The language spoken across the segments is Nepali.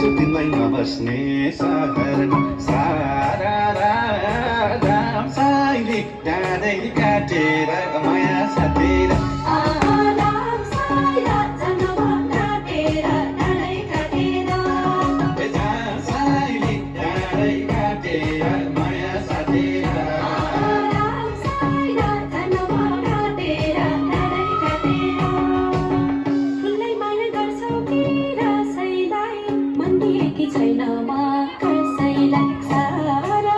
छु तिमीलाई नबस्ने सहरमा सारा राम साइली डाँडै काटेर माया साथेर साइली डाँडै काटेर माया साथेर छैन म कसैलाई सारा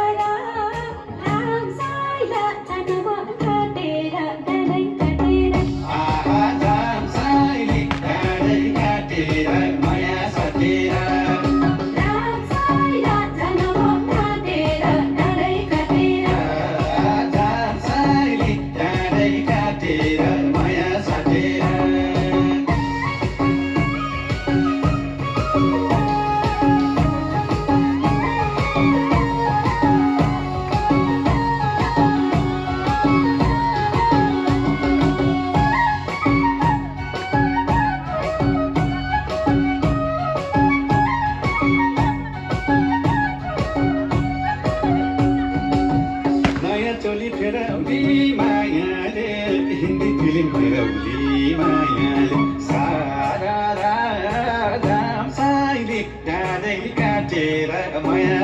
राम साइला जान मन काटेर डाँडै काटेर जाम साइली डाँडै काटेर माया साथेर राम साइला जान मन काटेर डाँडै काटेर जाम साइली डाँडै काटेर माया साथेर चोली फेराउली मायाले हिन्दी फिल्म फेराउली मायाले सारा राम साइली डाँडै काटेर माया